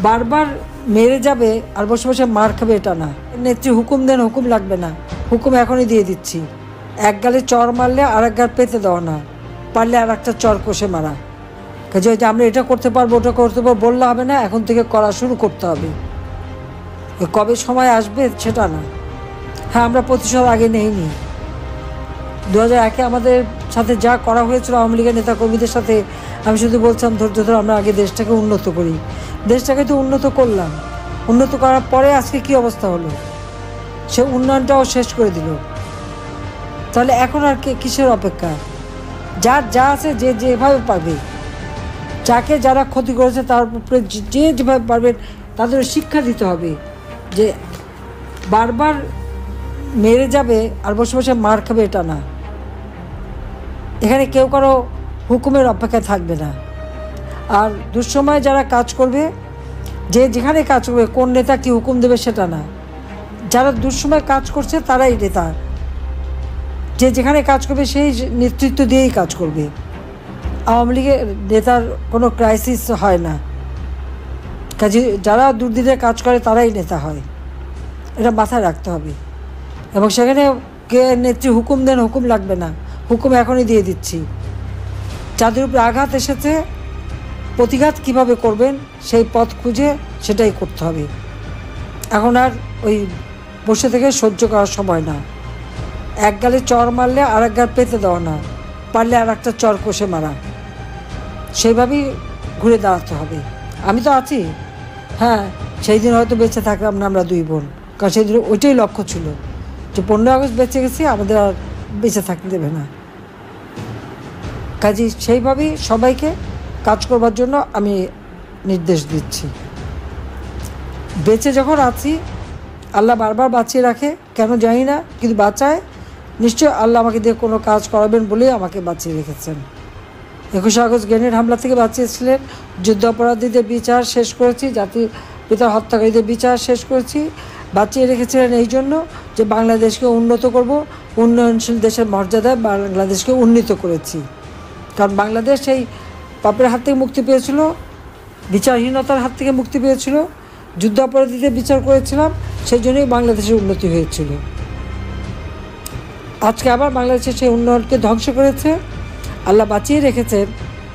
বারবার মেরে যাবে আর বসে বসে মার খাবে এটা না। নেত্রী হুকুম দেন, হুকুম লাগবে না, হুকুম এখনই দিয়ে দিচ্ছি। এক গালে চর মারলে আর এক গাল পেতে দেওয়া না, পারলে আর একটা চর কষে মারা। কাজে যে আমরা এটা করতে পারবো ওটা করতে পারবো বললে হবে না, এখন থেকে করা শুরু করতে হবে। কবে সময় আসবে সেটা না। হ্যাঁ, আমরা প্রতিশোধ আগে নেইনি। 2001-এ আমাদের সাথে যা করা হয়েছিল আওয়ামী লীগের নেতাকর্মীদের সাথে, আমি শুধু বলছিলাম ধৈর্য ধরে আমরা আগে দেশটাকে উন্নত করি। দেশটাকে তো উন্নত করলাম, উন্নত করার পরে আজকে কি অবস্থা হলো, সে উন্নয়নটাও শেষ করে দিল। তাহলে এখন আর কিসের অপেক্ষা? যার যা আছে যে যেভাবে পারবে, যাকে যারা ক্ষতি করেছে তার উপরে যে যেভাবে পারবেন তাদের শিক্ষা দিতে হবে যে বারবার মেরে যাবে আর বসে বসে মার খাবে এটা না। এখানে কেউ কারো হুকুমের অপেক্ষায় থাকবে না। আর দুঃসময়ে যারা কাজ করবে, যে যেখানে কাজ করবে, কোন নেতা কি হুকুম দেবে সেটা না। যারা দুঃসময় কাজ করছে তারাই নেতা, যে যেখানে কাজ করবে সেই নেতৃত্ব দিয়েই কাজ করবে। আওয়ামী লীগের নেতার কোনো ক্রাইসিস হয় না, কাজে যারা দুর্দিনে কাজ করে তারাই নেতা হয়, এটা মাথায় রাখতে হবে। এবং সেখানে কে নেত্রী হুকুম দেন, হুকুম লাগবে না, হুকুম এখনই দিয়ে দিচ্ছি। যাদের উপরে আঘাত এসেছে প্রতিঘাত কিভাবে করবেন সেই পথ খুঁজে সেটাই করতে হবে। এখন আর ওই বসে থেকে সহ্য করার সময় না। এক গালে চর মারলে আর এক গাল পেতে দেওয়া না, পারলে আর একটা চর কষে মারা। সেইভাবেই ঘুরে দাঁড়াতে হবে। আমি তো আছি। হ্যাঁ, সেই দিন হয়তো বেঁচে থাকলাম না আমরা দুই বোন, কারণ সেই দিন ওইটাই লক্ষ্য ছিল যে 15 আগস্ট বেঁচে গেছি, আমাদের আর বেঁচে থাকতে দেবে না। কাজেই সেইভাবেই সবাইকে কাজ করবার জন্য আমি নির্দেশ দিচ্ছি। বেঁচে যখন আছি, আল্লাহ বারবার বাঁচিয়ে রাখে কেন জানি না, কিন্তু বাঁচায় নিশ্চয় আল্লাহ আমাকে দিয়ে কোনো কাজ করাবেন বলেই আমাকে বাঁচিয়ে রেখেছেন। 21 আগস্ট গ্রেনেড হামলা থেকে বাঁচিয়েছিলেন, যুদ্ধ অপরাধীদের বিচার শেষ করেছি, জাতির পিতার হত্যাকারীদের বিচার শেষ করেছি। বাঁচিয়ে রেখেছিলেন এই জন্য যে বাংলাদেশকে উন্নত করব, উন্নয়নশীল দেশের মর্যাদায় বাংলাদেশকে উন্নীত করেছি। কারণ বাংলাদেশ সেই পাপের হাত থেকে মুক্তি পেয়েছিল, বিচারহীনতার হাত থেকে মুক্তি পেয়েছিল, যুদ্ধ অপরাধীদের বিচার করেছিলাম, সেই জন্যই বাংলাদেশের উন্নতি হয়েছিল। আজকে আবার বাংলাদেশের সেই উন্নয়নকে ধ্বংস করেছে। আল্লাহ বাঁচিয়ে রেখেছেন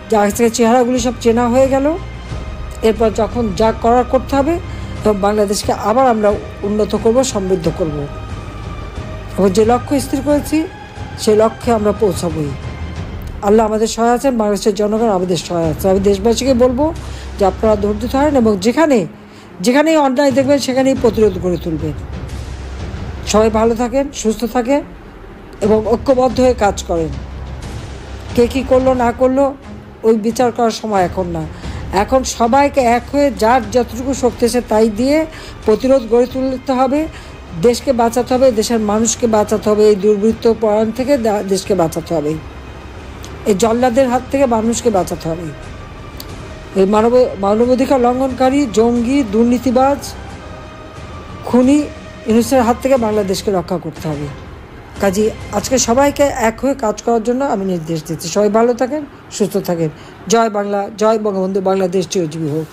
যে আজকে চেহারাগুলি সব চেনা হয়ে গেল। এরপর যখন যা করার করতে হবে, তখন বাংলাদেশকে আবার আমরা উন্নত করব, সমৃদ্ধ করব। এবং যে লক্ষ্য স্থির করেছি সেই লক্ষ্যে আমরা পৌঁছাবই। আল্লাহ আমাদের সহায় আছেন, বাংলাদেশের জনগণ আমাদের সহায় আছে। আমি দেশবাসীকে বলবো যে আপনারা ধৈর্য ধরেন এবং যেখানেই অন্যায় দেখবেন সেখানেই প্রতিরোধ গড়ে তুলবেন। সবাই ভালো থাকেন, সুস্থ থাকেন এবং ঐক্যবদ্ধ হয়ে কাজ করেন। কে কী করলো না করলো ওই বিচার করার সময় এখন না। এখন সবাইকে এক হয়ে যার যতটুকু শক্তি আছে তাই দিয়ে প্রতিরোধ গড়ে তুলতে হবে। দেশকে বাঁচাতে হবে, দেশের মানুষকে বাঁচাতে হবে, এই দুর্বৃত্ত পরায়ণ থেকে দেশকে বাঁচাতে হবে, এই জল্লাদের হাত থেকে মানুষকে বাঁচাতে হবে। এই মানবাধিকার লঙ্ঘনকারী, জঙ্গি, দুর্নীতিবাজ, খুনি ইউনূসের হাত থেকে বাংলাদেশকে রক্ষা করতে হবে। কাজে আজকে সবাইকে এক হয়ে কাজ করার জন্য আমি নির্দেশ দিচ্ছি। সবাই ভালো থাকেন, সুস্থ থাকেন। জয় বাংলা, জয় বঙ্গবন্ধু, বাংলাদেশ চিরজীবী হোক।